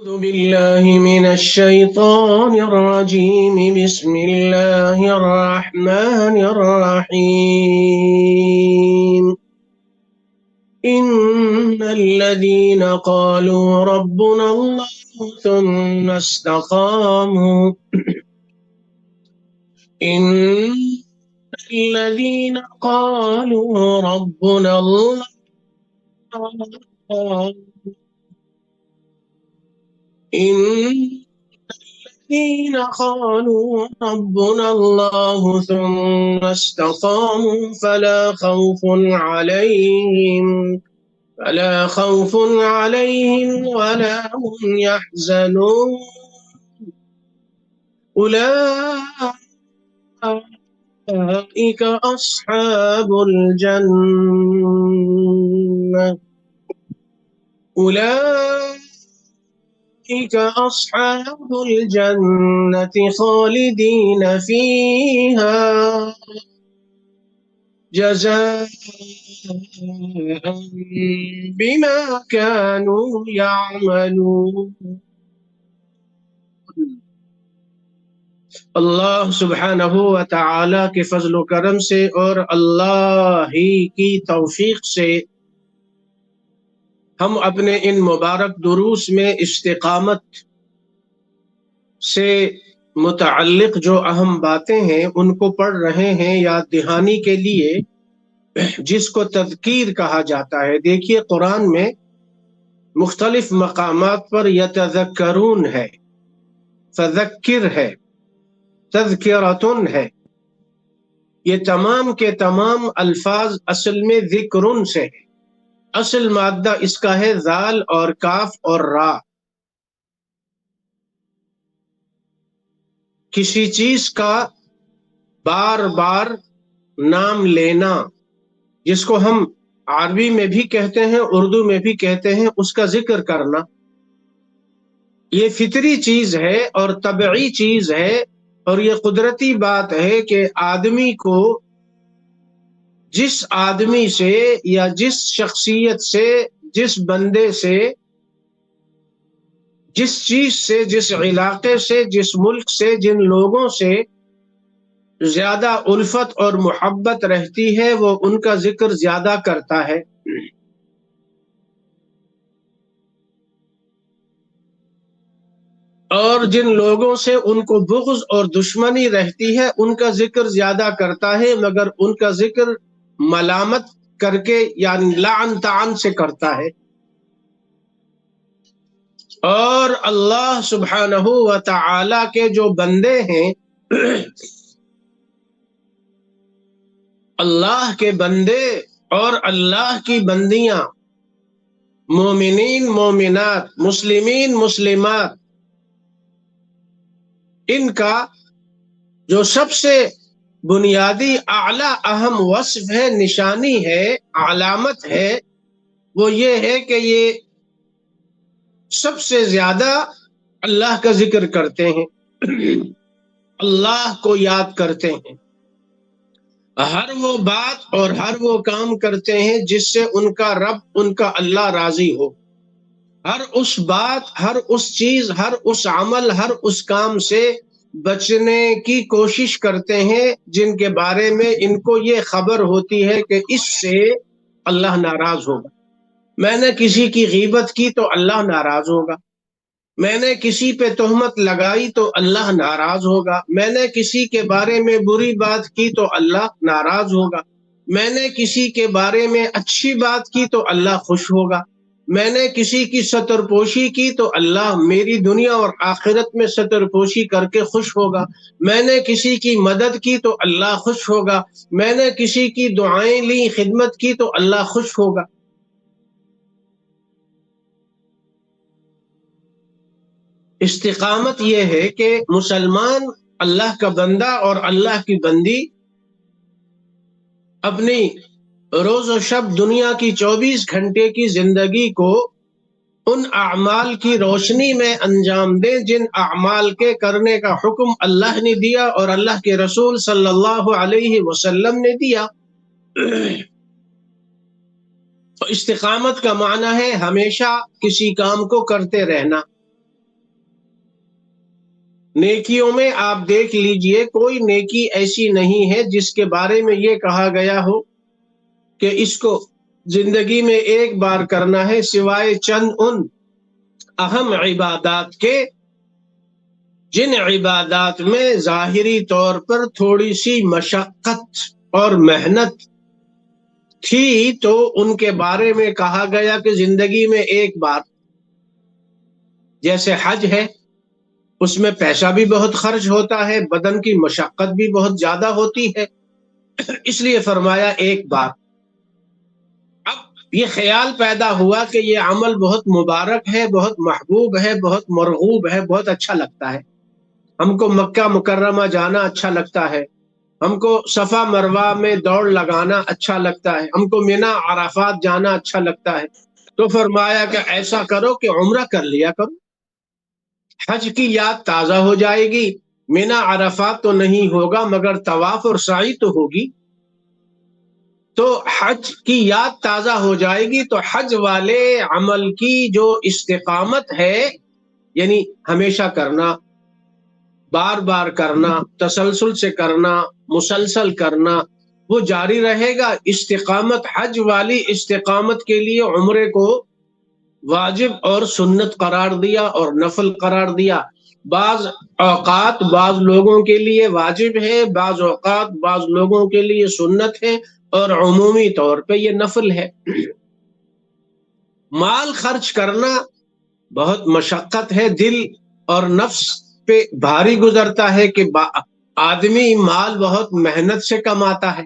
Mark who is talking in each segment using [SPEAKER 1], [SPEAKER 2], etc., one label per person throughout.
[SPEAKER 1] أعوذ بالله من الشيطان الرجيم بسم الله الرحمن الرحيم إن الذين قالوا ربنا الله ثم استقاموا إن الذين قالوا ربنا الله إن الذين قالوا ربنا الله ثم استقاموا فلا خوف عليهم ولا هم يحزنون أولئك أصحاب الجنة أولئك أصحاب الجنة خالدين فيها جزاء بما كانوا يعملون. اللہ سبحانہ و تعالی کے فضل و کرم سے اور اللہ ہی کی توفیق سے ہم اپنے ان مبارک دروس میں استقامت سے متعلق جو اہم باتیں ہیں ان کو پڑھ رہے ہیں یاد دہانی کے لیے، جس کو تذکیر کہا جاتا ہے۔ دیکھیے قرآن میں مختلف مقامات پر یتذکرون ہے، فذکر ہے، تذکرتن ہے، یہ تمام کے تمام الفاظ اصل میں ذکرن سے ہے۔ اصل مادہ اس کا ہے ذال اور کاف اور را۔ کسی چیز کا بار بار نام لینا، جس کو ہم عربی میں بھی کہتے ہیں اردو میں بھی کہتے ہیں، اس کا ذکر کرنا، یہ فطری چیز ہے اور طبعی چیز ہے، اور یہ قدرتی بات ہے کہ آدمی کو جس آدمی سے یا جس شخصیت سے، جس بندے سے، جس چیز سے، جس علاقے سے، جس ملک سے، جن لوگوں سے زیادہ الفت اور محبت رہتی ہے وہ ان کا ذکر زیادہ کرتا ہے، اور جن لوگوں سے ان کو بغض اور دشمنی رہتی ہے ان کا ذکر زیادہ کرتا ہے، مگر ان کا ذکر ملامت کر کے یعنی لعن طعن سے کرتا ہے۔ اور اللہ سبحانہ و تعالی کے جو بندے ہیں، اللہ کے بندے اور اللہ کی بندیاں، مومنین مومنات، مسلمین مسلمات، ان کا جو سب سے بنیادی اعلیٰ اہم وصف ہے، نشانی ہے، علامت ہے، وہ یہ ہے کہ یہ سب سے زیادہ اللہ کا ذکر کرتے ہیں، اللہ کو یاد کرتے ہیں، ہر وہ بات اور ہر وہ کام کرتے ہیں جس سے ان کا رب، ان کا اللہ راضی ہو۔ ہر اس بات، ہر اس چیز، ہر اس عمل، ہر اس کام سے بچنے کی کوشش کرتے ہیں جن کے بارے میں ان کو یہ خبر ہوتی ہے کہ اس سے اللہ ناراض ہوگا۔ میں نے کسی کی غیبت کی تو اللہ ناراض ہوگا، میں نے کسی پہ تہمت لگائی تو اللہ ناراض ہوگا، میں نے کسی کے بارے میں بری بات کی تو اللہ ناراض ہوگا، میں نے کسی کے بارے میں اچھی بات کی تو اللہ خوش ہوگا، میں نے کسی کی ستر پوشی کی تو اللہ میری دنیا اور آخرت میں ستر پوشی کر کے خوش ہوگا، میں نے کسی کی مدد کی تو اللہ خوش ہوگا، میں نے کسی کی دعائیں لی، خدمت کی تو اللہ خوش ہوگا۔ استقامت یہ ہے کہ مسلمان، اللہ کا بندہ اور اللہ کی بندی اپنی روز و شب دنیا کی 24 گھنٹے کی زندگی کو ان اعمال کی روشنی میں انجام دیں جن اعمال کے کرنے کا حکم اللہ نے دیا اور اللہ کے رسول صلی اللہ علیہ وسلم نے دیا۔ استقامت کا معنی ہے ہمیشہ کسی کام کو کرتے رہنا، نیکیوں میں آپ دیکھ لیجئے کوئی نیکی ایسی نہیں ہے جس کے بارے میں یہ کہا گیا ہو کہ اس کو زندگی میں ایک بار کرنا ہے، سوائے چند ان اہم عبادات کے جن عبادات میں ظاہری طور پر تھوڑی سی مشقت اور محنت تھی، تو ان کے بارے میں کہا گیا کہ زندگی میں ایک بار. جیسے حج ہے، اس میں پیسہ بھی بہت خرچ ہوتا ہے، بدن کی مشقت بھی بہت زیادہ ہوتی ہے، اس لیے فرمایا ایک بار. اب یہ خیال پیدا ہوا کہ یہ عمل بہت مبارک ہے، بہت محبوب ہے، بہت مرغوب ہے، بہت اچھا لگتا ہے. ہم کو مکہ مکرمہ جانا اچھا لگتا ہے، ہم کو صفا مروہ میں دوڑ لگانا اچھا لگتا ہے، ہم کو مینا عرفات جانا اچھا لگتا ہے. تو فرمایا کہ ایسا کرو کہ عمرہ کر لیا کرو، حج کی یاد تازہ ہو جائے گی. مینا عرفات تو نہیں ہوگا مگر طواف اور سعی تو ہوگی، تو حج کی یاد تازہ ہو جائے گی. تو حج والے عمل کی جو استقامت ہے، یعنی ہمیشہ کرنا، بار بار کرنا، تسلسل سے کرنا، مسلسل کرنا، وہ جاری رہے گا. استقامت، حج والی استقامت کے لیے عمرے کو واجب اور سنت قرار دیا اور نفل قرار دیا. بعض اوقات بعض لوگوں کے لیے واجب ہے، بعض اوقات بعض لوگوں کے لیے سنت ہے، اور عمومی طور پہ یہ نفل ہے. مال خرچ کرنا بہت مشقت ہے، دل اور نفس پہ بھاری گزرتا ہے کہ آدمی مال بہت محنت سے کماتا ہے.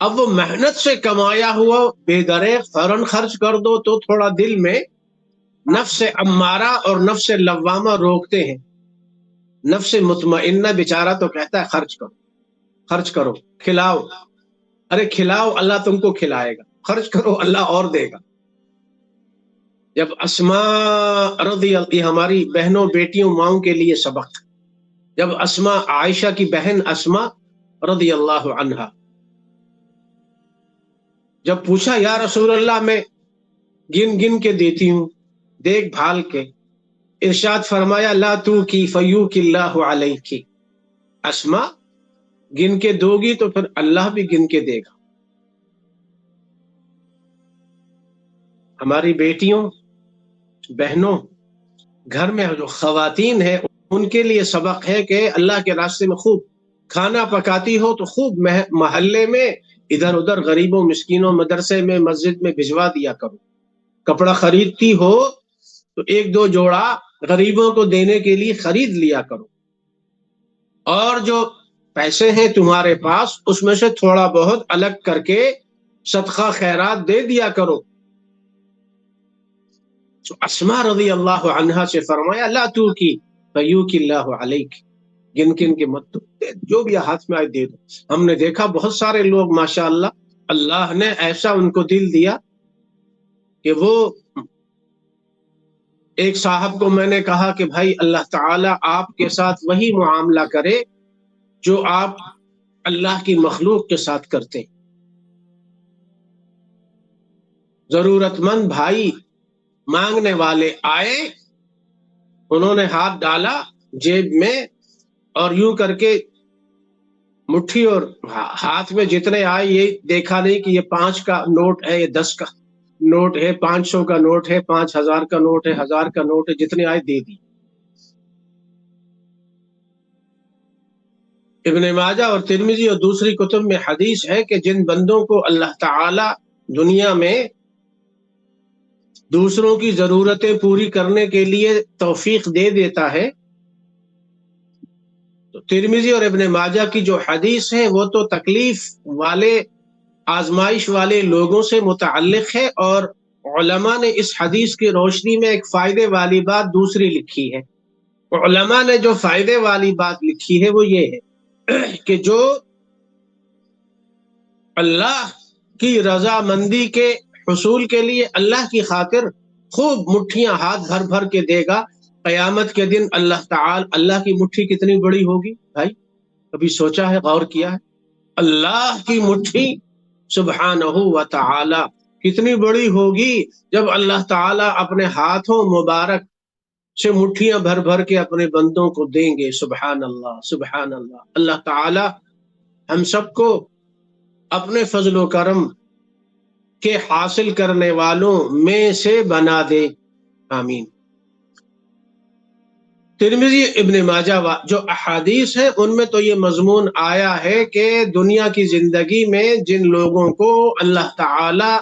[SPEAKER 1] اب وہ محنت سے کمایا ہوا بے دریغ فوراً خرچ کر دو تو تھوڑا دل میں نفس امارہ اور نفس لوامہ روکتے ہیں. نفس مطمئنہ بیچارہ تو کہتا ہے خرچ کرو، خرچ کرو، کھلاؤ، ارے کھلاؤ اللہ تم کو کھلائے گا، خرچ کرو اللہ اور دے گا. جب اسماء رضی اللہ، ہماری بہنوں بیٹیوں ماؤں کے لیے سبق، جب اسماء، عائشہ کی بہن اسماء رضی اللہ عنہا، جب پوچھا یا رسول اللہ میں گن گن کے دیتی ہوں، دیکھ بھال کے، ارشاد فرمایا لا تو کی فیوک اللہ علیک، اسماء گن کے دو گی تو پھر اللہ بھی گن کے دے گا. ہماری بیٹیوں بہنوں گھر میں جو خواتین ہیں ان کے لیے سبق ہے کہ اللہ کے راستے میں خوب کھانا پکاتی ہو تو خوب محلے میں ادھر ادھر غریبوں مسکینوں، مدرسے میں، مسجد میں بھجوا دیا کرو. کپڑا خریدتی ہو تو ایک دو جوڑا غریبوں کو دینے کے لیے خرید لیا کرو، اور جو پیسے ہیں تمہارے پاس اس میں سے تھوڑا بہت الگ کر کے صدقہ خیرات دے دیا کرو. تو اسماء رضی اللہ عنہا سے فرمایا لا تو کی فیوک اللہ علیک، گن گن کے مت دو، جو بھی ہاتھ میں آئے دے دو. ہم نے دیکھا بہت سارے لوگ ماشاءاللہ اللہ نے ایسا ان کو دل دیا کہ وہ، ایک صاحب کو میں نے کہا کہ بھائی اللہ تعالیٰ آپ کے ساتھ وہی معاملہ کرے جو آپ اللہ کی مخلوق کے ساتھ کرتے. ضرورت مند بھائی مانگنے والے آئے، انہوں نے ہاتھ ڈالا جیب میں اور یوں کر کے مٹھی اور ہاتھ میں جتنے آئے یہ دیکھا نہیں کہ یہ 5 کا نوٹ ہے، یہ 10 کا نوٹ ہے، 500 کا نوٹ ہے، 5000 کا نوٹ ہے، 1000 کا نوٹ ہے، جتنے آئے دے دی. ابن ماجہ اور ترمذی اور دوسری کتب میں حدیث ہے کہ جن بندوں کو اللہ تعالی دنیا میں دوسروں کی ضرورتیں پوری کرنے کے لیے توفیق دے دیتا ہے، تو ترمذی اور ابن ماجہ کی جو حدیث ہے وہ تو تکلیف والے، آزمائش والے لوگوں سے متعلق ہے. اور علماء نے اس حدیث کی روشنی میں ایک فائدے والی بات دوسری لکھی ہے. علماء نے جو فائدے والی بات لکھی ہے وہ یہ ہے کہ جو اللہ کی رضا مندی کے حصول کے لیے اللہ کی خاطر خوب مٹھیاں ہاتھ بھر بھر کے دے گا، قیامت کے دن اللہ تعالی، اللہ کی مٹھی کتنی بڑی ہوگی بھائی، کبھی سوچا ہے، غور کیا ہے؟ اللہ کی مٹھی سبحانہ و تعالی کتنی بڑی ہوگی جب اللہ تعالی اپنے ہاتھوں مبارک سے مٹھیاں بھر بھر کے اپنے بندوں کو دیں گے۔ سبحان اللہ، سبحان اللہ۔ اللہ تعالی ہم سب کو اپنے فضل و کرم کے حاصل کرنے والوں میں سے بنا دے، آمین۔ ترمذی، ابن ماجہ جو احادیث ہیں ان میں تو یہ مضمون آیا ہے کہ دنیا کی زندگی میں جن لوگوں کو اللہ تعالی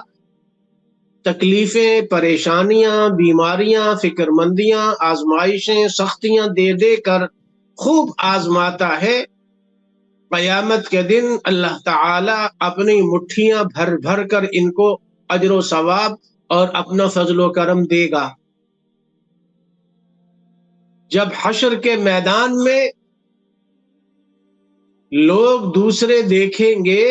[SPEAKER 1] تکلیفیں، پریشانیاں، بیماریاں، فکر مندیاں، آزمائشیں، سختیاں دے دے کر خوب آزماتا ہے، قیامت کے دن اللہ تعالی اپنی مٹھیاں بھر بھر کر ان کو اجر و ثواب اور اپنا فضل و کرم دے گا۔ جب حشر کے میدان میں لوگ دوسرے دیکھیں گے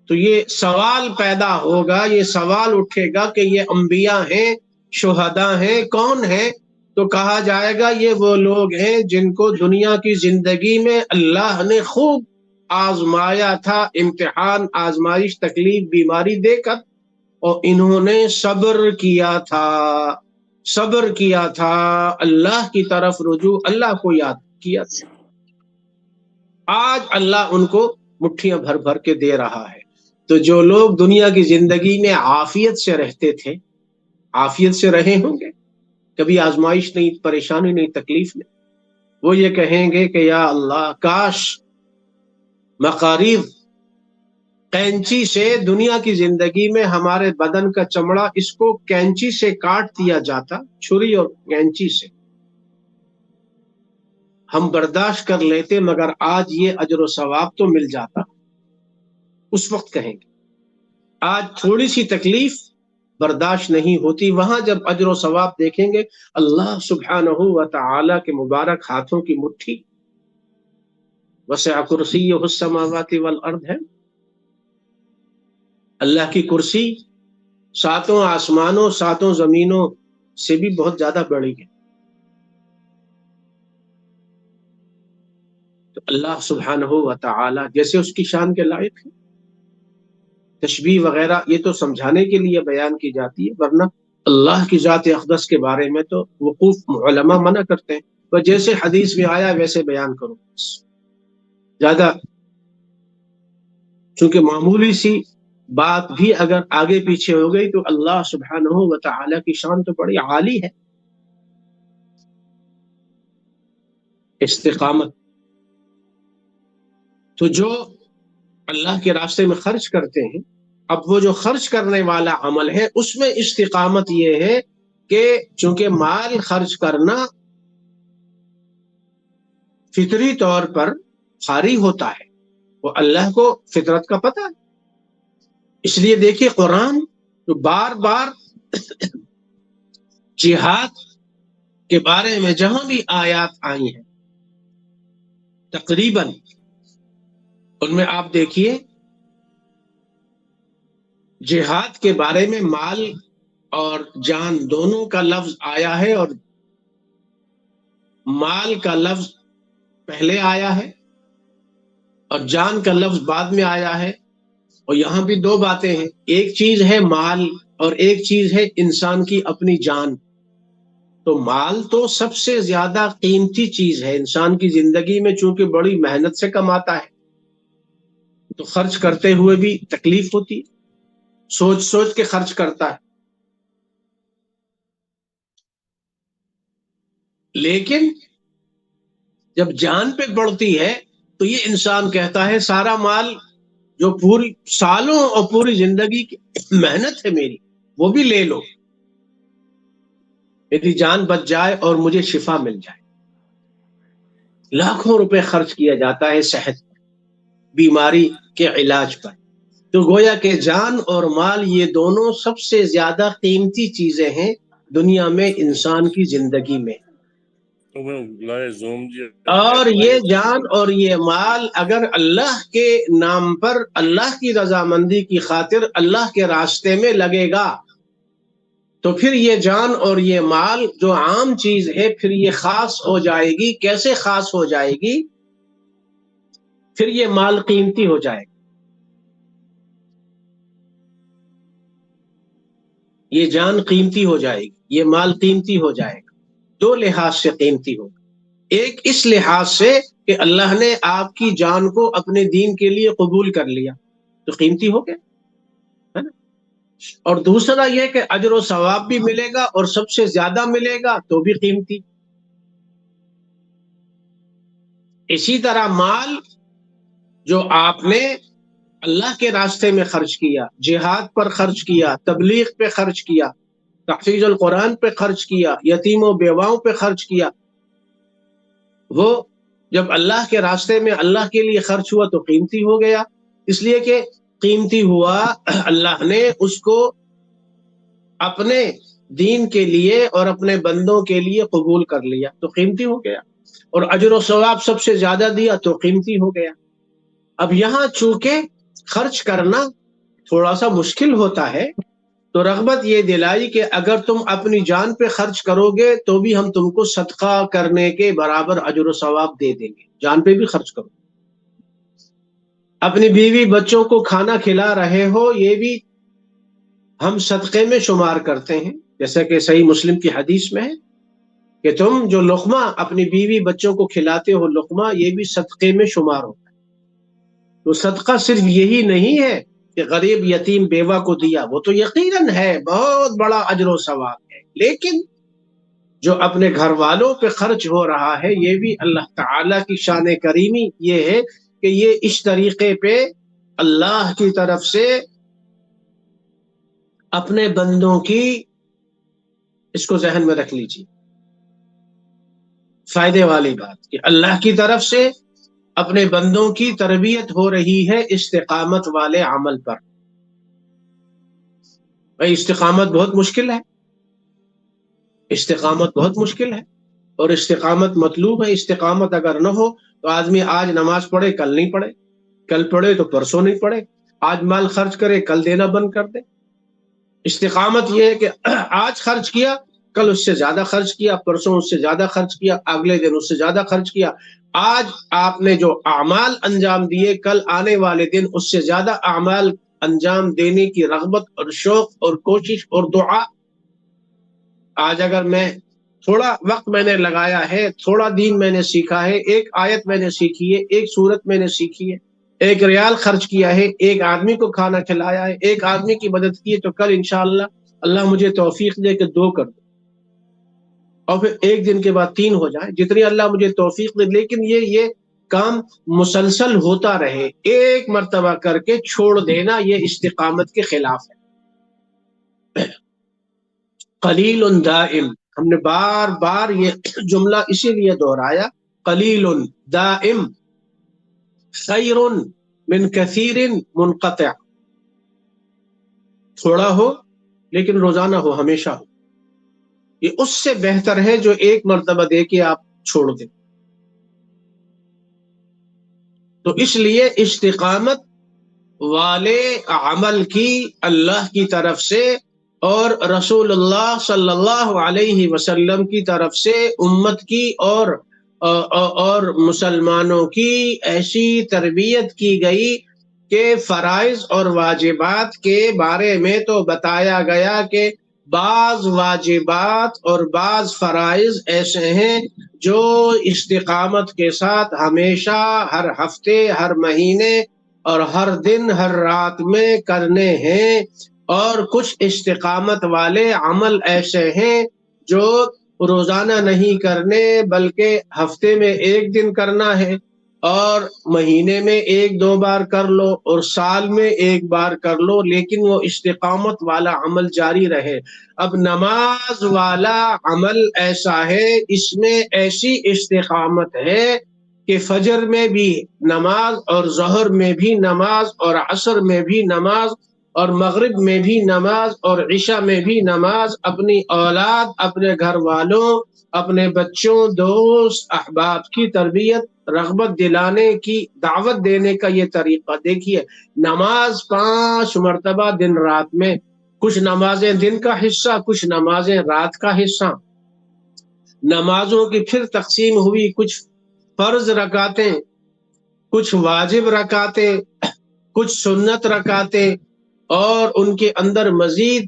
[SPEAKER 1] تو یہ سوال پیدا ہوگا، یہ سوال اٹھے گا کہ یہ انبیاء ہیں، شہداء ہیں، کون ہیں؟ تو کہا جائے گا یہ وہ لوگ ہیں جن کو دنیا کی زندگی میں اللہ نے خوب آزمایا تھا، امتحان، آزمائش، تکلیف، بیماری دے کر، اور انہوں نے صبر کیا تھا، صبر کیا تھا، اللہ کی طرف رجوع، اللہ کو یاد کیا تھا۔ آج اللہ ان کو مٹھیاں بھر بھر کے دے رہا ہے۔ تو جو لوگ دنیا کی زندگی میں عافیت سے رہتے تھے، عافیت سے رہے ہوں گے، کبھی آزمائش نہیں، پریشانی نہیں، تکلیف نہیں، وہ یہ کہیں گے کہ یا اللہ کاش مقاریب کینچی سے دنیا کی زندگی میں ہمارے بدن کا چمڑا اس کو کینچی سے کاٹ دیا جاتا، چھری اور کینچی سے، ہم برداشت کر لیتے، مگر آج یہ اجر و ثواب تو مل جاتا۔ اس وقت کہیں گے آج تھوڑی سی تکلیف برداشت نہیں ہوتی، وہاں جب اجر و ثواب دیکھیں گے، اللہ سبحانہ و تعالی کے مبارک ہاتھوں کی مٹھی، وسع کرسیہ السماوات والارض ہے، اللہ کی کرسی ساتوں آسمانوں، ساتوں زمینوں سے بھی بہت زیادہ بڑی ہے۔ تو اللہ سبحانہ و تعالی جیسے اس کی شان کے لائق ہے، تشبیہ وغیرہ یہ تو سمجھانے کے لیے بیان کی جاتی ہے، ورنہ اللہ کی ذات اقدس کے بارے میں تو وقوف علماء منع کرتے ہیں، اور جیسے حدیث میں آیا ویسے بیان کرو، زیادہ چونکہ معمولی سی بات بھی اگر آگے پیچھے ہو گئی تو اللہ سبحانہ و تعالی کی شان تو بڑی عالی ہے۔ استقامت، تو جو اللہ کے راستے میں خرچ کرتے ہیں، اب وہ جو خرچ کرنے والا عمل ہے اس میں استقامت یہ ہے کہ چونکہ مال خرچ کرنا فطری طور پر خاری ہوتا ہے، وہ اللہ کو فطرت کا پتہ ہے، اس لیے دیکھیے قرآن جو بار بار جہاد کے بارے میں جہاں بھی آیات آئی ہیں تقریباً ان میں آپ دیکھیے جہاد کے بارے میں مال اور جان دونوں کا لفظ آیا ہے، اور مال کا لفظ پہلے آیا ہے اور جان کا لفظ بعد میں آیا ہے۔ اور یہاں بھی دو باتیں ہیں، ایک چیز ہے مال اور ایک چیز ہے انسان کی اپنی جان۔ تو مال تو سب سے زیادہ قیمتی چیز ہے انسان کی زندگی میں، چونکہ بڑی محنت سے کماتا ہے تو خرچ کرتے ہوئے بھی تکلیف ہوتی ہے، سوچ سوچ کے خرچ کرتا ہے، لیکن جب جان پہ بڑھتی ہے تو یہ انسان کہتا ہے سارا مال جو پوری سالوں اور پوری زندگی کی محنت ہے میری وہ بھی لے لو، میری جان بچ جائے اور مجھے شفا مل جائے۔ لاکھوں روپے خرچ کیا جاتا ہے صحت پر، بیماری کے علاج پر، تو گویا کہ جان اور مال یہ دونوں سب سے زیادہ قیمتی چیزیں ہیں دنیا میں انسان کی زندگی میں۔ اور یہ جان اور یہ مال اگر اللہ کے نام پر، اللہ کی رضامندی کی خاطر اللہ کے راستے میں لگے گا تو پھر یہ جان اور یہ مال جو عام چیز ہے پھر یہ خاص ہو جائے گی۔ کیسے خاص ہو جائے گی؟ پھر یہ مال قیمتی ہو جائے گا، یہ جان قیمتی ہو جائے گی، یہ مال قیمتی ہو جائے گا۔ دو لحاظ سے قیمتی ہوگا. ایک اس لحاظ سے کہ اللہ نے آپ کی جان کو اپنے دین کے لیے قبول کر لیا تو قیمتی ہو گیا ہے نا. اور دوسرا یہ کہ اجر و ثواب بھی ملے گا اور سب سے زیادہ ملے گا تو بھی قیمتی. اسی طرح مال جو آپ نے اللہ کے راستے میں خرچ کیا، جہاد پر خرچ کیا، تبلیغ پہ خرچ کیا، تحفیظ القرآن پہ خرچ کیا، یتیم و بیواؤں پہ خرچ کیا، وہ جب اللہ کے راستے میں اللہ کے لیے خرچ ہوا تو قیمتی ہو گیا. اس لیے کہ قیمتی ہوا، اللہ نے اس کو اپنے دین کے لیے اور اپنے بندوں کے لیے قبول کر لیا تو قیمتی ہو گیا، اور اجر و ثواب سب سے زیادہ دیا تو قیمتی ہو گیا. اب یہاں چونکہ خرچ کرنا تھوڑا سا مشکل ہوتا ہے تو رغبت یہ دلائی کہ اگر تم اپنی جان پہ خرچ کرو گے تو بھی ہم تم کو صدقہ کرنے کے برابر اجر و ثواب دے دیں گے. جان پہ بھی خرچ کرو، اپنی بیوی بچوں کو کھانا کھلا رہے ہو، یہ بھی ہم صدقے میں شمار کرتے ہیں، جیسا کہ صحیح مسلم کی حدیث میں ہے کہ تم جو لقمہ اپنی بیوی بچوں کو کھلاتے ہو لقمہ، یہ بھی صدقے میں شمار ہوتا ہے. تو صدقہ صرف یہی نہیں ہے کہ غریب یتیم بیوہ کو دیا، وہ تو یقیناً ہے بہت بڑا اجر و ثواب ہے، لیکن جو اپنے گھر والوں پہ خرچ ہو رہا ہے یہ بھی اللہ تعالی کی شان کریمی یہ ہے کہ یہ اس طریقے پہ اللہ کی طرف سے اپنے بندوں کی، اس کو ذہن میں رکھ لیجیے فائدے والی بات، کہ اللہ کی طرف سے اپنے بندوں کی تربیت ہو رہی ہے استقامت والے عمل پر. بھائی استقامت بہت مشکل ہے، استقامت بہت مشکل ہے، اور استقامت مطلوب ہے. استقامت اگر نہ ہو تو آدمی آج نماز پڑھے کل نہیں پڑھے، کل پڑھے تو پرسوں نہیں پڑھے، آج مال خرچ کرے کل دینا بند کر دے. استقامت یہ ہے کہ آج خرچ کیا، کل اس سے زیادہ خرچ کیا، پرسوں اس سے زیادہ خرچ کیا، اگلے دن اس سے زیادہ خرچ کیا. آج آپ نے جو اعمال انجام دیے کل آنے والے دن اس سے زیادہ اعمال انجام دینے کی رغبت اور شوق اور کوشش اور دعا. آج اگر میں تھوڑا وقت میں نے لگایا ہے، تھوڑا دین میں نے سیکھا ہے، ایک آیت میں نے سیکھی ہے، ایک سورت میں نے سیکھی ہے، ایک ریال خرچ کیا ہے، ایک آدمی کو کھانا کھلایا ہے، ایک آدمی کی مدد کی ہے، تو کل انشاءاللہ اللہ مجھے توفیق دے کہ 2 کر دو، اور پھر ایک دن کے بعد 3 ہو جائے، جتنی اللہ مجھے توفیق دے. لیکن یہ کام مسلسل ہوتا رہے، ایک مرتبہ کر کے چھوڑ دینا یہ استقامت کے خلاف ہے. قلیل دائم، ہم نے بار بار یہ جملہ اسی لیے دہرایا، قلیل دائم خیر من کثیر منقطع. تھوڑا ہو لیکن روزانہ ہو، ہمیشہ ہو، یہ اس سے بہتر ہے جو ایک مرتبہ دے کے آپ چھوڑ دیں. تو اس لیے استقامت والے عمل کی اللہ کی طرف سے اور رسول اللہ صلی اللہ علیہ وسلم کی طرف سے امت کی اور مسلمانوں کی ایسی تربیت کی گئی کہ فرائض اور واجبات کے بارے میں تو بتایا گیا کہ بعض واجبات اور بعض فرائض ایسے ہیں جو استقامت کے ساتھ ہمیشہ ہر ہفتے ہر مہینے اور ہر دن ہر رات میں کرنے ہیں، اور کچھ استقامت والے عمل ایسے ہیں جو روزانہ نہیں کرنے بلکہ ہفتے میں 1 دن کرنا ہے، اور مہینے میں 1-2 بار کر لو اور سال میں 1 بار کر لو، لیکن وہ استقامت والا عمل جاری رہے. اب نماز والا عمل ایسا ہے، اس میں ایسی استقامت ہے کہ فجر میں بھی نماز اور ظہر میں بھی نماز اور عصر میں بھی نماز اور مغرب میں بھی نماز اور عشاء میں بھی نماز، اپنی اولاد، اپنے گھر والوں، اپنے بچوں، دوست احباب کی تربیت، رغبت دلانے کی، دعوت دینے کا یہ طریقہ. دیکھیے نماز 5 مرتبہ دن رات میں، کچھ نمازیں دن کا حصہ، کچھ نمازیں رات کا حصہ. نمازوں کی پھر تقسیم ہوئی، کچھ فرض رکعتیں، کچھ واجب رکعتیں، کچھ سنت رکعتیں، اور ان کے اندر مزید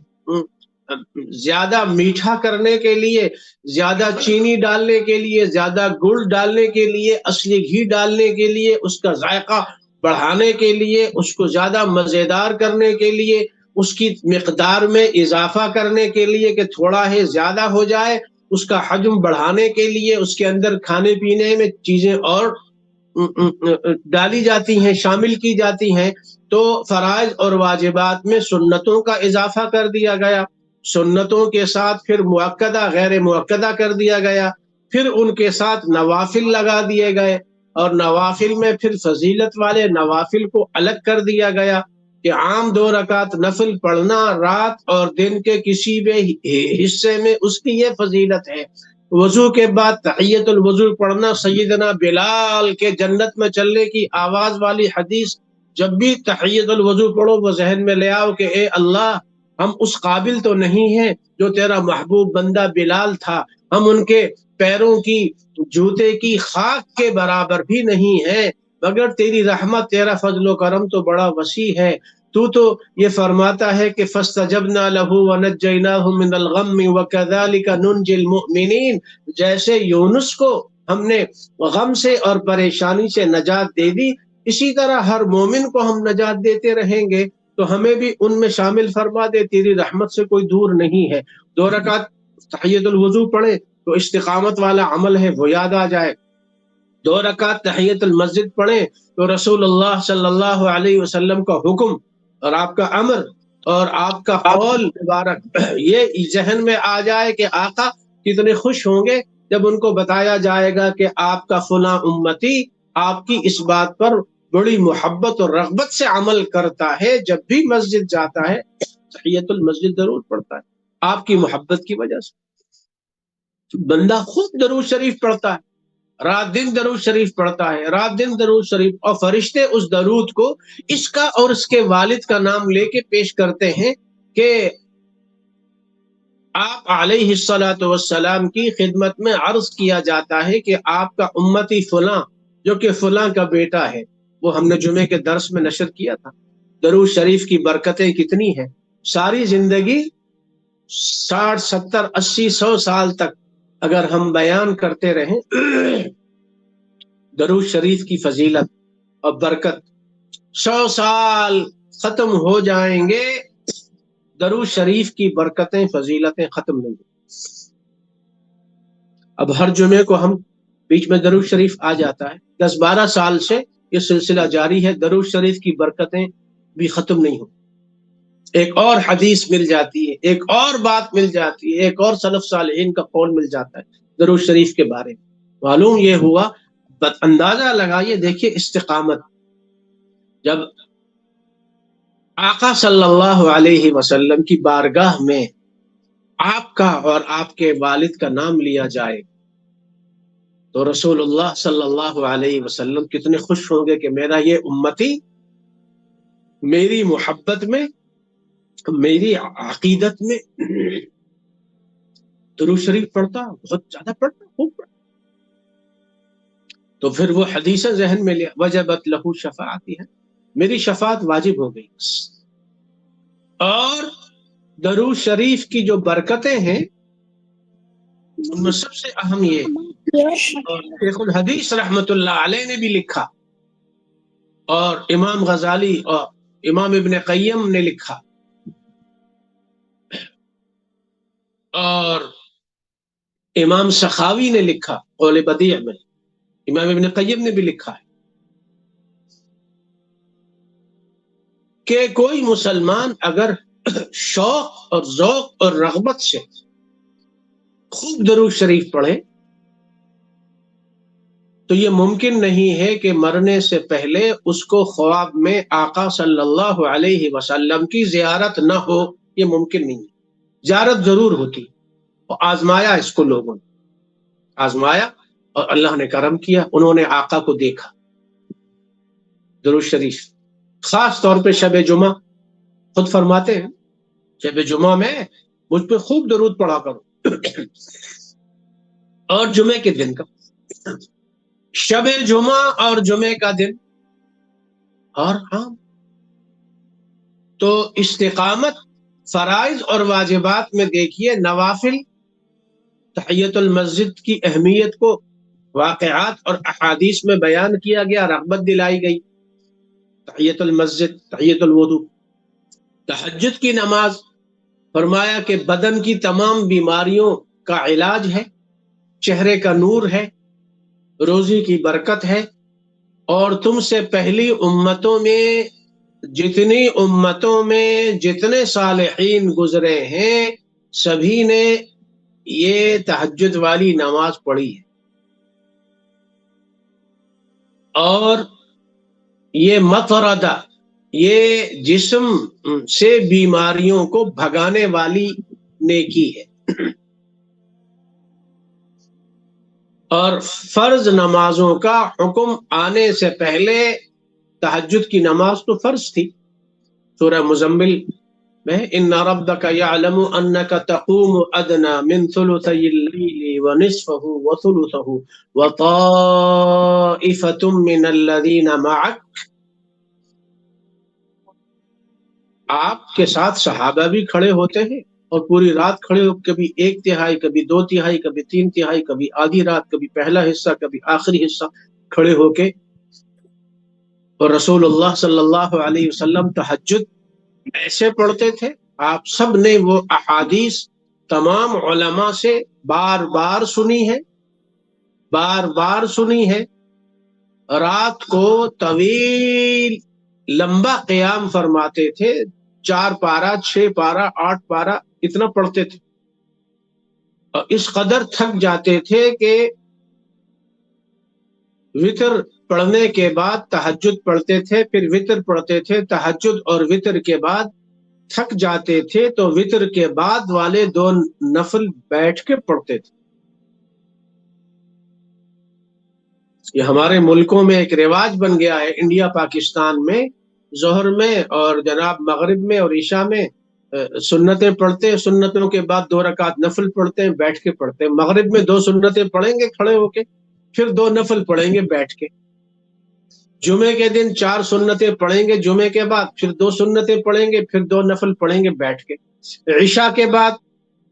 [SPEAKER 1] زیادہ میٹھا کرنے کے لیے، زیادہ چینی ڈالنے کے لیے، زیادہ گڑ ڈالنے کے لیے، اصلی گھی ڈالنے کے لیے، اس کا ذائقہ بڑھانے کے لیے، اس کو زیادہ مزیدار کرنے کے لیے، اس کی مقدار میں اضافہ کرنے کے لیے کہ تھوڑا ہے زیادہ ہو جائے، اس کا حجم بڑھانے کے لیے اس کے اندر کھانے پینے میں چیزیں اور ڈالی جاتی ہیں، شامل کی جاتی ہیں۔ تو فرائض اور واجبات میں سنتوں کا اضافہ کر دیا گیا، سنتوں کے ساتھ پھر مؤکدہ غیر مؤکدہ کر دیا گیا، پھر ان کے ساتھ نوافل لگا دیے گئے، اور نوافل میں پھر فضیلت والے نوافل کو الگ کر دیا گیا کہ عام 2 رکعت نفل پڑھنا رات اور دن کے کسی بھی حصے میں اس کی یہ فضیلت ہے۔ وضو کے بعد تحیت الوضو پڑھنا، سیدنا بلال کے جنت میں چلنے کی آواز والی حدیث، جب بھی تحیت الوضو پڑھو وہ ذہن میں لے آؤ کہ اے اللہ، ہم اس قابل تو نہیں ہیں جو تیرا محبوب بندہ بلال تھا، ہم ان کے پیروں کی جوتے کی خاک کے برابر بھی نہیں ہے، مگر تیری رحمت، تیرا فضل و کرم تو بڑا وسیع ہے۔ تو یہ فرماتا ہے کہ فَاسْتَجَبْنَا لَهُ وَنَجَّيْنَاهُ مِنَ الْغَمِّ وَكَذَلِكَ نُنْجِي الْمُؤْمِنِينَ، جیسے یونس کو ہم نے غم سے اور پریشانی سے نجات دے دی، اسی طرح ہر مومن کو ہم نجات دیتے رہیں گے، تو ہمیں بھی ان میں شامل فرما دے، تیری رحمت سے کوئی دور نہیں ہے۔ 2 رکعت تحیت الوضو پڑھے تو استقامت والا عمل ہے وہ یاد آ جائے، 2 رکعت تحیت المسجد پڑھیں تو رسول اللہ صلی اللہ علیہ وسلم کا حکم اور آپ کا امر اور آپ کا قول مبارک یہ ذہن میں آ جائے کہ آقا کتنے خوش ہوں گے جب ان کو بتایا جائے گا کہ آپ کا فلاں امتی آپ کی اس بات پر بڑی محبت اور رغبت سے عمل کرتا ہے، جب بھی مسجد جاتا ہے تحیت المسجد ضرور پڑھتا ہے، آپ کی محبت کی وجہ سے۔ بندہ خود درود شریف پڑھتا ہے، رات دن درود شریف پڑھتا ہے، رات دن درود شریف، اور فرشتے اس درود کو اس کا اور اس کے والد کا نام لے کے پیش کرتے ہیں کہ آپ علیہ الصلاۃ والسلام کی خدمت میں عرض کیا جاتا ہے کہ آپ کا امتی فلاں جو کہ فلاں کا بیٹا ہے، وہ ہم نے جمعے کے درس میں نشر کیا تھا۔ درود شریف کی برکتیں کتنی ہیں، ساری زندگی 60 70 80 100 سال تک اگر ہم بیان کرتے رہیں درود شریف کی فضیلت اور برکت، 100 سال ختم ہو جائیں گے، درود شریف کی برکتیں فضیلتیں ختم نہیں۔ اب ہر جمعے کو ہم بیچ میں درود شریف آ جاتا ہے، 10 12 سال سے یہ سلسلہ جاری ہے، درود شریف کی برکتیں بھی ختم نہیں ہو۔ ایک اور حدیث مل جاتی ہے، ایک اور بات مل جاتی ہے، ایک اور سلف صالحین کا قول مل جاتا ہے درود شریف کے بارے میں۔ معلوم یہ ہوا، اندازہ لگائیے، دیکھیے استقامت، جب آقا صلی اللہ علیہ وسلم کی بارگاہ میں آپ کا اور آپ کے والد کا نام لیا جائے تو رسول اللہ صلی اللہ علیہ وسلم کتنے خوش ہوں گے کہ میرا یہ امتی میری محبت میں، میری عقیدت میں درود شریف پڑھتا، بہت زیادہ پڑھتا، خوب پڑھتا۔ تو پھر وہ حدیث ذہن میں لیا، وجبت لہو شفاعتی ہے، میری شفاعت واجب ہو گئی۔ اور درود شریف کی جو برکتیں ہیں ان میں سب سے اہم یہ، اور شیخ الحدیث رحمت اللہ علیہ نے بھی لکھا، اور امام غزالی اور امام ابن قیم نے لکھا، اور امام سخاوی نے لکھا قول بدیع میں، امام ابن قیم نے بھی لکھا ہے کہ کوئی مسلمان اگر شوق اور ذوق اور رغبت سے خوب درود شریف پڑھے تو یہ ممکن نہیں ہے کہ مرنے سے پہلے اس کو خواب میں آقا صلی اللہ علیہ وسلم کی زیارت نہ ہو، یہ ممکن نہیں ہے، زیارت ضرور ہوتی، اور آزمایا اس کو لوگوں نے، آزمایا اور اللہ نے کرم کیا، انہوں نے آقا کو دیکھا۔ درود شریف خاص طور پہ شب جمعہ، خود فرماتے ہیں شب جمعہ میں مجھ پہ خوب درود پڑھا کرو، اور جمعے کے دن کا، شب جمعہ اور جمعے کا دن، اور ہاں تو استقامت فرائض اور واجبات میں دیکھیے نوافل، تحیت المسجد کی اہمیت کو واقعات اور احادیث میں بیان کیا گیا، رغبت دلائی گئی۔ تحیت المسجد، تحیت الوضو، تہجد کی نماز، فرمایا کہ بدن کی تمام بیماریوں کا علاج ہے، چہرے کا نور ہے، روزی کی برکت ہے، اور تم سے پہلی امتوں میں جتنے صالحین گزرے ہیں سبھی نے یہ تہجد والی نماز پڑھی ہے، اور یہ مطردہ، یہ جسم سے بیماریوں کو بھگانے والی نیکی ہے۔ اور فرض نمازوں کا حکم آنے سے پہلے تہجد کی نماز تو فرض تھی۔ سورہ مزمل میں ان ربک یعلم انک تقوم ادنی من ثلثی اللیل ونصفہ وثلثہ وطائفۃ من الذین معک، آپ کے ساتھ صحابہ بھی کھڑے ہوتے ہیں اور پوری رات کھڑے ہو، کبھی ایک تہائی، کبھی دو تہائی، کبھی تین تہائی، کبھی آدھی رات، کبھی پہلا حصہ، کبھی آخری حصہ کھڑے ہو کے، اور رسول اللہ صلی اللہ علیہ وسلم تہجد ایسے پڑھتے تھے۔ آپ سب نے وہ احادیث تمام علماء سے بار بار سنی ہے۔ رات کو طویل لمبا قیام فرماتے تھے، 4 پارہ، 6 پارہ، 8 پارہ اتنا پڑھتے تھے، اور اس قدر تھک جاتے تھے کہ وتر پڑھنے کے بعد تہجد پڑھتے تھے، پھر وتر پڑھتے تھے، تہجد اور وتر کے بعد تھک جاتے تھے تو وتر کے بعد والے 2 نفل بیٹھ کے پڑھتے تھے۔ یہ ہمارے ملکوں میں ایک رواج بن گیا ہے، انڈیا پاکستان میں ظہر میں اور جناب مغرب میں اور عشاء میں سنتیں پڑھتے ہیں، سنتوں کے بعد 2 رکعت نفل پڑھتے ہیں، بیٹھ کے پڑھتے ہیں۔ مغرب میں 2 سنتیں پڑھیں گے کھڑے ہو کے، پھر 2 نفل پڑھیں گے بیٹھ کے۔ جمعے کے دن 4 سنتیں پڑھیں گے جمعے کے بعد، پھر 2 سنتیں پڑھیں گے، پھر 2 نفل پڑھیں گے بیٹھ کے۔ عشاء کے بعد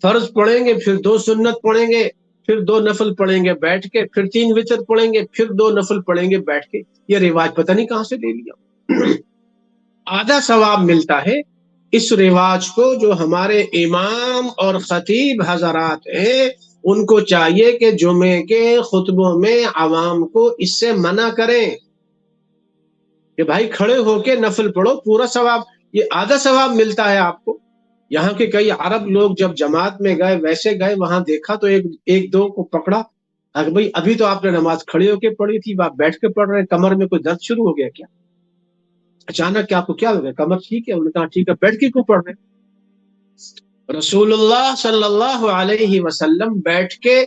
[SPEAKER 1] فرض پڑھیں گے، پھر 2 سنت پڑھیں گے، پھر 2 نفل پڑھیں گے بیٹھ کے، پھر 3 وتر پڑھیں گے، پھر 2 نفل پڑھیں گے بیٹھ کے۔ یہ رواج پتہ نہیں کہاں سے لے لیا۔ آدھا ثواب ملتا ہے اس رواج کو جو ہمارے امام اور خطیب حضرات ہیں، ان کو چاہیے کہ جمعے کے خطبوں میں عوام کو اس سے منع کریں کہ بھائی کھڑے ہو کے نفل پڑھو، پورا ثواب، یہ آدھا ثواب ملتا ہے آپ کو۔ یہاں کے کئی عرب لوگ جب جماعت میں گئے، ویسے گئے، وہاں دیکھا تو ایک دو کو پکڑا، بھائی ابھی تو آپ نے نماز کھڑے ہو کے پڑھی تھی، آپ بیٹھ کے پڑھ رہے ہیں، کمر میں کوئی درد شروع ہو گیا کیا؟ اچانک کیا آپ کو کیا ہو گیا؟ کمر ٹھیک ہے؟ انہوں نے کہا ٹھیک ہے، بیٹھ کے کیوں پڑھ رہے ہیں؟ رسول اللہ صلی اللہ علیہ وسلم بیٹھ کے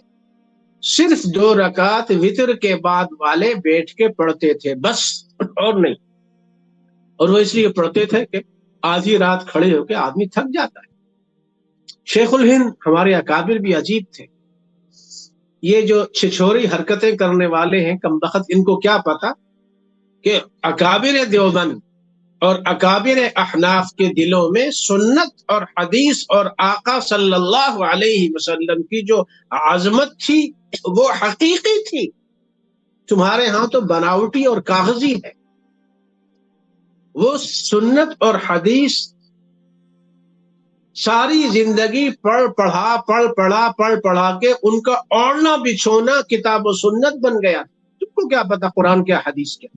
[SPEAKER 1] صرف 2 رکعت وتر کے بعد والے بیٹھ کے پڑھتے تھے، بس، اور نہیں۔ اور وہ اس لیے پڑھتے تھے کہ آدھی رات کھڑے ہو کے آدمی تھک جاتا ہے۔ شیخ الہند ہمارے اکابر بھی عجیب تھے، یہ جو چھچوری حرکتیں کرنے والے ہیں کم بخت، ان کو کیا پتا کہ اکابر دیوبند اور اکابر احناف کے دلوں میں سنت اور حدیث اور آقا صلی اللہ علیہ وسلم کی جو عظمت تھی وہ حقیقی تھی، تمہارے ہاں تو بناوٹی اور کاغذی ہے۔ وہ سنت اور حدیث ساری زندگی پڑھا کے ان کا اوڑھنا بچھونا کتاب و سنت بن گیا۔ تم کو کیا پتا قرآن کیا حدیث کیا؟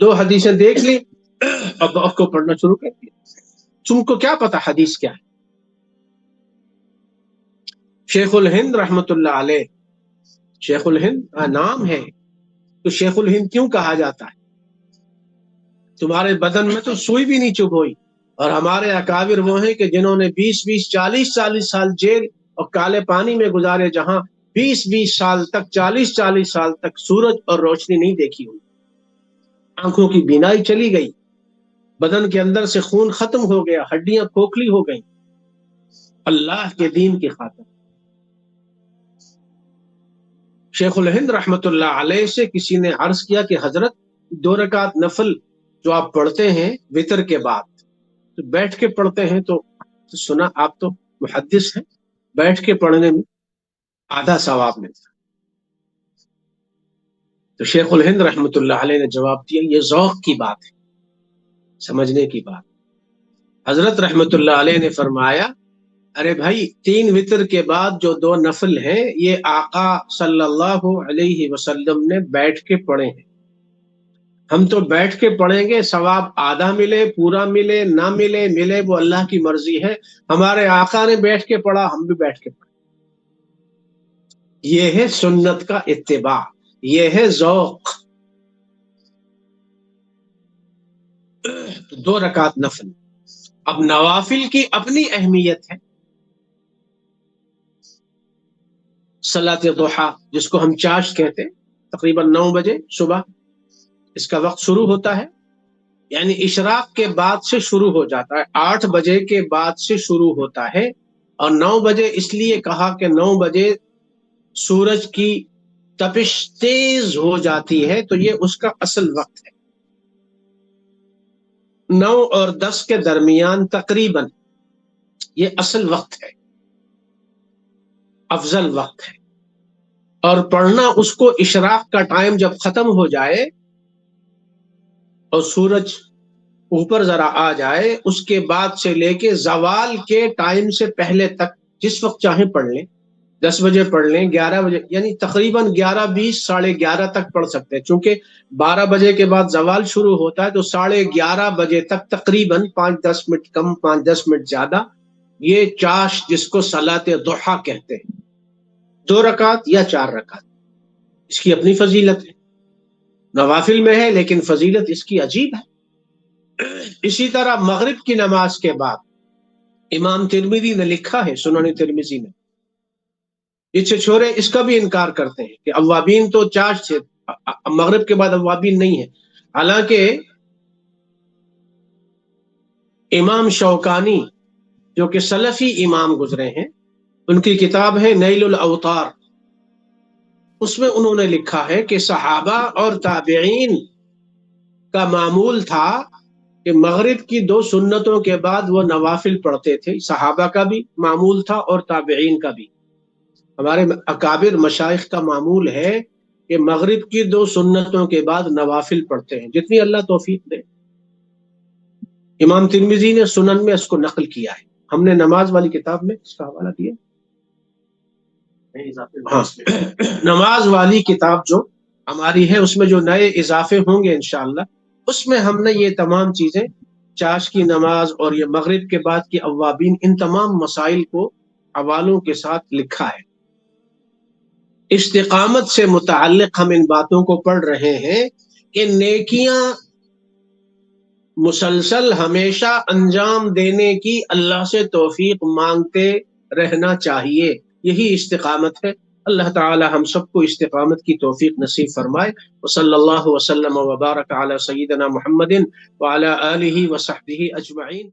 [SPEAKER 1] 2 حدیثیں دیکھ لی، اب آپ کو پڑھنا شروع کر دیا، تم کو کیا پتا حدیث کیا ہے؟ شیخ الہند رحمت اللہ علیہ، شیخ الہند نام ہے تو شیخ الہند کیوں کہا جاتا ہے؟ تمہارے بدن میں تو سوئی بھی نہیں چبھوئی، اور ہمارے اکابر وہ ہیں کہ جنہوں نے 20 40 سال جیل اور کالے پانی میں گزارے، جہاں 20 سال تک، 40 سال تک سورج اور روشنی نہیں دیکھی ہوئی، آنکھوں کی بینائی چلی گئی، بدن کے اندر سے خون ختم ہو گیا، ہڈیاں کھوکھلی ہو گئیں، اللہ کے دین کی خاطر۔ شیخ الہند رحمت اللہ علیہ سے کسی نے عرض کیا کہ حضرت 2 رکعت نفل جو آپ پڑھتے ہیں وتر کے بعد، تو بیٹھ کے پڑھتے ہیں تو تو سنا آپ تو محدث ہیں، بیٹھ کے پڑھنے میں آدھا ثواب ملتا. تو شیخ الہند رحمۃ اللہ علیہ نے جواب دیا یہ ذوق کی بات ہے، سمجھنے کی بات. حضرت رحمۃ اللہ علیہ نے فرمایا ارے بھائی 3 وتر کے بعد جو 2 نفل ہیں یہ آقا صلی اللہ علیہ وسلم نے بیٹھ کے پڑھے ہیں. ہم تو بیٹھ کے پڑھیں گے، ثواب آدھا ملے، پورا ملے، نہ ملے، ملے وہ اللہ کی مرضی ہے. ہمارے آقا نے بیٹھ کے پڑھا، ہم بھی بیٹھ کے پڑھیں. یہ ہے سنت کا اتباع، یہ ہے ذوق. 2 رکعت نفل. اب نوافل کی اپنی اہمیت ہے. صلاۃ ضحیٰ جس کو ہم چاشت کہتے ہیں، تقریباً 9 بجے صبح اس کا وقت شروع ہوتا ہے، یعنی اشراق کے بعد سے شروع ہو جاتا ہے. 8 بجے کے بعد سے شروع ہوتا ہے، اور 9 بجے اس لیے کہا کہ 9 بجے سورج کی تپش تیز ہو جاتی ہے، تو یہ اس کا اصل وقت ہے. 9 اور 10 کے درمیان تقریباً یہ اصل وقت ہے، افضل وقت ہے. اور پڑھنا اس کو اشراق کا ٹائم جب ختم ہو جائے اور سورج اوپر ذرا آ جائے، اس کے بعد سے لے کے زوال کے ٹائم سے پہلے تک جس وقت چاہیں پڑھ لیں. 10 بجے پڑھ لیں، 11 بجے، یعنی تقریباً 11:20 11:30 تک پڑھ سکتے ہیں. چونکہ 12 بجے کے بعد زوال شروع ہوتا ہے، تو 11:30 بجے تک تقریباً 5-10 منٹ کم 5-10 منٹ زیادہ یہ چاش جس کو صلاۃ ضحیٰ کہتے ہیں، 2 رکعت یا 4 رکعت. اس کی اپنی فضیلت ہے، نوافل میں ہے لیکن فضیلت اس کی عجیب ہے. اسی طرح مغرب کی نماز کے بعد امام ترمذی نے لکھا ہے سنن ترمذی میں، یہ چھچورے اس کا بھی انکار کرتے ہیں کہ اوابین تو چاش سے مغرب کے بعد اوابین نہیں ہے. حالانکہ امام شوکانی جو کہ سلفی امام گزرے ہیں، ان کی کتاب ہے نیل الاوطار، اس میں انہوں نے لکھا ہے کہ صحابہ اور تابعین کا معمول تھا کہ مغرب کی 2 سنتوں کے بعد وہ نوافل پڑھتے تھے. صحابہ کا بھی معمول تھا اور تابعین کا بھی. ہمارے اکابر مشائخ کا معمول ہے کہ مغرب کی 2 سنتوں کے بعد نوافل پڑھتے ہیں، جتنی اللہ توفیق دے. امام ترمذی نے سنن میں اس کو نقل کیا ہے. ہم نے نماز والی کتاب میں اس کا حوالہ دیا. ہاں، نماز والی کتاب جو ہماری ہے اس میں جو نئے اضافے ہوں گے انشاءاللہ، اس میں ہم نے یہ تمام چیزیں، چاش کی نماز اور یہ مغرب کے بعد کی اوابین، ان تمام مسائل کو حوالوں کے ساتھ لکھا ہے. استقامت سے متعلق ہم ان باتوں کو پڑھ رہے ہیں کہ نیکیاں مسلسل ہمیشہ انجام دینے کی اللہ سے توفیق مانگتے رہنا چاہیے. یہی استقامت ہے. اللہ تعالی ہم سب کو استقامت کی توفیق نصیب فرمائے. وصلی اللہ وسلم وبارک علی سیدنا محمد وعلی آلہ وصحبہ اجمعین.